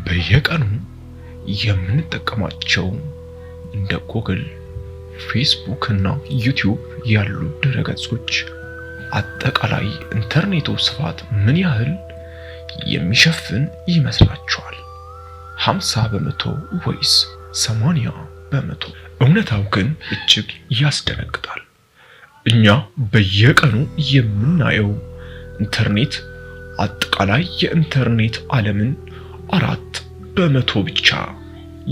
በየቀኑ የምንጠቀማቸው እንደ ጉግል፣ ፌስቡክ እና ዩቲዩብ ያሉ ድረገጾች አጠቃላይ ኢንተርኔቱ ስፋት ምን ያህል የሚሸፍን ይመስላችኋል? 50% ወይስ 80%? እውነታው ግን እጅግ ያስደነግጣል። እኛ በየቀኑ የምናየው ኢንተርኔት አጠቃላይ የኢንተርኔት ዓለምን 4% ብቻ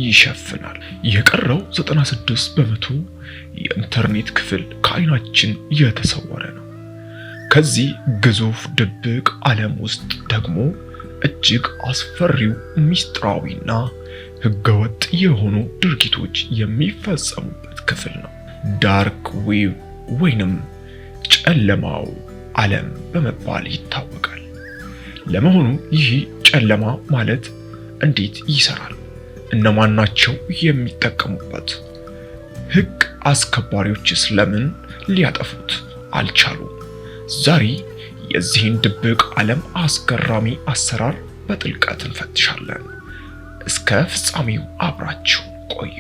ይሸፍናል። የቀረው 96% የኢንተርኔት ክፍል ከዓይናችን የተሰወረ ነው። ከዚህ ግዙፍ ድብቅ ዓለም ውስጥ ደግሞ እጅግ አስፈሪው ሚስጥራዊና ህገወጥ የሆኑ ድርጊቶች የሚፈጸሙበት ክፍል ነው። ዳርክ ዌብ ወይንም ጨለማው ዓለም በመባል ይታወቃል። ለመሆኑ ይህ ጨለማ ማለት እንዴት ይሰራል? እነማን ናቸው የሚጠቀሙበት? ህግ አስከባሪዎችስ ለምን ሊያጠፉት አልቻሉም? ዛሬ የዚህን ድብቅ ዓለም አስገራሚ አሰራር በጥልቀት እንፈትሻለን። እስከ ፍጻሜው አብራችሁ ቆዩ።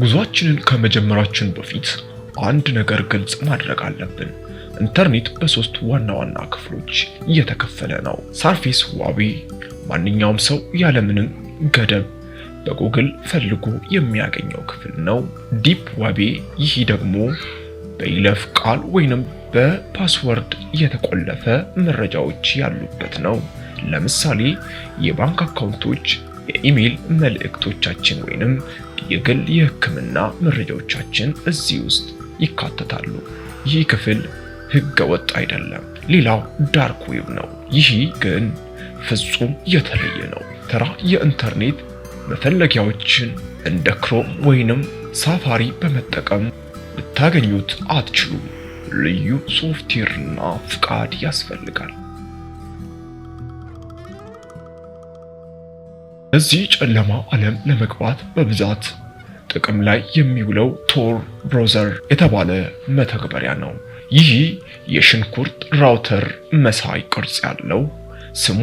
ጉዟችንን ከመጀመራችን በፊት አንድ ነገር ግልጽ ማድረግ አለብን። ኢንተርኔት በሶስት ዋና ዋና ክፍሎች እየተከፈለ ነው። ሰርፌስ ዋቢ ማንኛውም ሰው ያለምንም ገደብ በጉግል ፈልጎ የሚያገኘው ክፍል ነው። ዲፕ ዋቢ ይህ ደግሞ በይለፍ ቃል ወይንም በፓስወርድ የተቆለፈ መረጃዎች ያሉበት ነው። ለምሳሌ የባንክ አካውንቶች፣ የኢሜል መልእክቶቻችን ወይንም የግል የሕክምና መረጃዎቻችን እዚህ ውስጥ ይካተታሉ። ይህ ክፍል ህገ ወጥ አይደለም። ሌላው ዳርክ ዌብ ነው። ይህ ግን ፍጹም የተለየ ነው። ተራ የኢንተርኔት መፈለጊያዎችን እንደ ክሮም ወይንም ሳፋሪ በመጠቀም ልታገኙት አትችሉም። ልዩ ሶፍትዌርና ፍቃድ ያስፈልጋል። እዚህ ጨለማ ዓለም ለመግባት በብዛት ጥቅም ላይ የሚውለው ቶር ብራውዘር የተባለ መተግበሪያ ነው። ይህ የሽንኩርት ራውተር መሳይ ቅርጽ ያለው ስሙ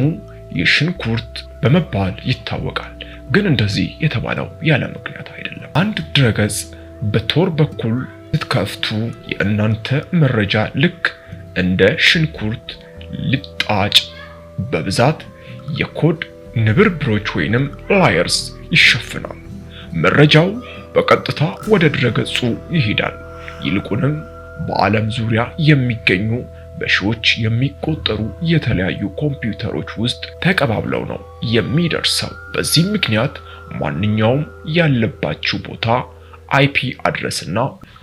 የሽንኩርት በመባል ይታወቃል። ግን እንደዚህ የተባለው ያለ ምክንያት አይደለም። አንድ ድረገጽ በቶር በኩል ስትከፍቱ የእናንተ መረጃ ልክ እንደ ሽንኩርት ልጣጭ በብዛት የኮድ ንብርብሮች ወይንም ላየርስ ይሸፍናል። መረጃው በቀጥታ ወደ ድረገጹ ይሄዳል። ይልቁንም በዓለም ዙሪያ የሚገኙ በሺዎች የሚቆጠሩ የተለያዩ ኮምፒውተሮች ውስጥ ተቀባብለው ነው የሚደርሰው። በዚህ ምክንያት ማንኛውም ያለባችሁ ቦታ አይፒ አድረስና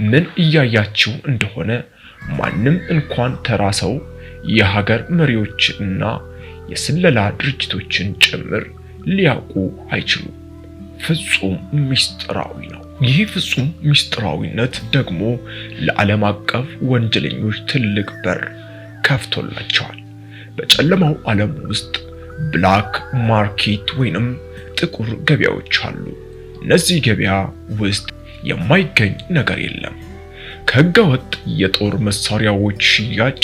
ምን እያያችሁ እንደሆነ ማንም እንኳን ተራ ሰው የሀገር መሪዎችና የስለላ ድርጅቶችን ጭምር ሊያውቁ አይችሉም። ፍጹም ሚስጥራዊ ነው። ይህ ፍጹም ሚስጥራዊነት ደግሞ ለዓለም አቀፍ ወንጀለኞች ትልቅ በር ከፍቶላቸዋል። በጨለማው ዓለም ውስጥ ብላክ ማርኬት ወይንም ጥቁር ገበያዎች አሉ። እነዚህ ገበያ ውስጥ የማይገኝ ነገር የለም። ከህገወጥ የጦር መሳሪያዎች ሽያጭ፣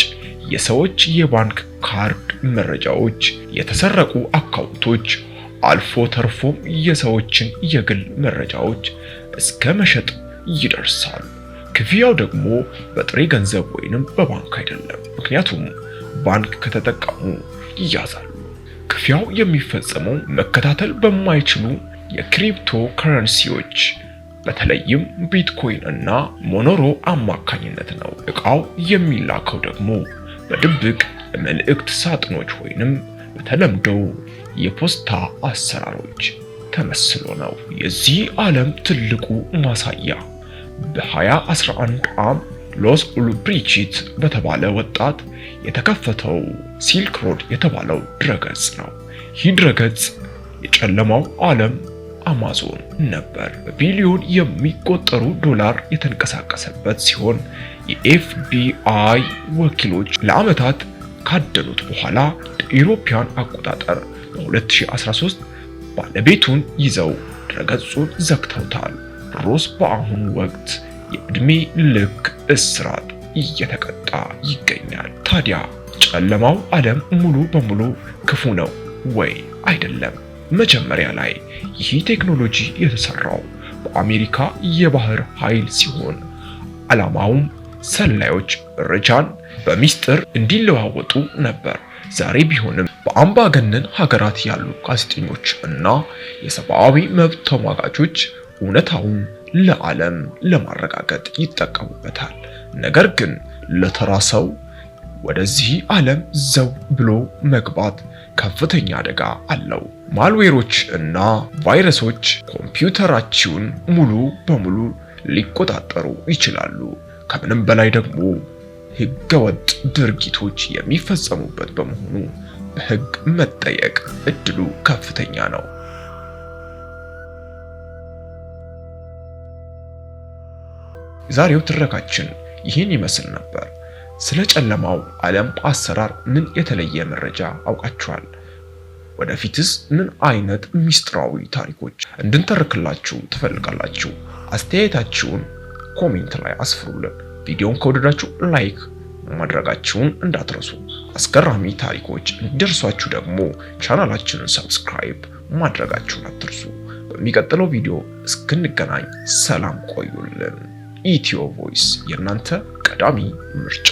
የሰዎች የባንክ ካርድ መረጃዎች፣ የተሰረቁ አካውንቶች፣ አልፎ ተርፎም የሰዎችን የግል መረጃዎች እስከ መሸጥ ይደርሳሉ። ክፍያው ደግሞ በጥሬ ገንዘብ ወይንም በባንክ አይደለም። ምክንያቱም ባንክ ከተጠቀሙ ይያዛሉ። ክፍያው የሚፈጸመው መከታተል በማይችሉ የክሪፕቶ ከረንሲዎች በተለይም ቢትኮይን እና ሞኖሮ አማካኝነት ነው። ዕቃው የሚላከው ደግሞ በድብቅ መልእክት ሳጥኖች ወይንም በተለምዶ የፖስታ አሰራሮች ተመስሎ ነው። የዚህ ዓለም ትልቁ ማሳያ በ2011 ዓ.ም ሎስ ኡልብሪችት በተባለ ወጣት የተከፈተው ሲልክ ሮድ የተባለው ድረገጽ ነው። ይህ ድረገጽ የጨለማው ዓለም አማዞን ነበር። በቢሊዮን የሚቆጠሩ ዶላር የተንቀሳቀሰበት ሲሆን የኤፍቢአይ ወኪሎች ለዓመታት ካደኑት በኋላ የኢሮፒያን አቆጣጠር በ2013 ባለቤቱን ይዘው ድረገጹን ዘግተውታል። ሮስ በአሁኑ ወቅት የዕድሜ ልክ እስራት እየተቀጣ ይገኛል። ታዲያ ጨለማው ዓለም ሙሉ በሙሉ ክፉ ነው ወይ አይደለም? መጀመሪያ ላይ ይህ ቴክኖሎጂ የተሰራው በአሜሪካ የባህር ኃይል ሲሆን ዓላማውም ሰላዮች መረጃን በሚስጥር እንዲለዋወጡ ነበር። ዛሬ ቢሆንም በአምባገነን ሀገራት ያሉ ጋዜጠኞች እና የሰብአዊ መብት ተሟጋቾች እውነታውን ለዓለም ለማረጋገጥ ይጠቀሙበታል። ነገር ግን ለተራ ሰው ወደዚህ ዓለም ዘው ብሎ መግባት ከፍተኛ አደጋ አለው። ማልዌሮች እና ቫይረሶች ኮምፒውተራችሁን ሙሉ በሙሉ ሊቆጣጠሩ ይችላሉ። ከምንም በላይ ደግሞ ህገወጥ ድርጊቶች የሚፈጸሙበት በመሆኑ በህግ መጠየቅ እድሉ ከፍተኛ ነው። ዛሬው ትረካችን ይህን ይመስል ነበር። ስለ ጨለማው ዓለም አሰራር ምን የተለየ መረጃ አውቃችኋል? ወደፊትስ ምን አይነት ሚስጥራዊ ታሪኮች እንድንተርክላችሁ ትፈልጋላችሁ? አስተያየታችሁን ኮሜንት ላይ አስፍሩልን። ቪዲዮውን ከወደዳችሁ ላይክ ማድረጋችሁን እንዳትረሱ። አስገራሚ ታሪኮች እንዲደርሷችሁ ደግሞ ቻናላችንን ሰብስክራይብ ማድረጋችሁን አትርሱ። በሚቀጥለው ቪዲዮ እስክንገናኝ ሰላም ቆዩልን። ኢትዮ ቮይስ የእናንተ ቀዳሚ ምርጫ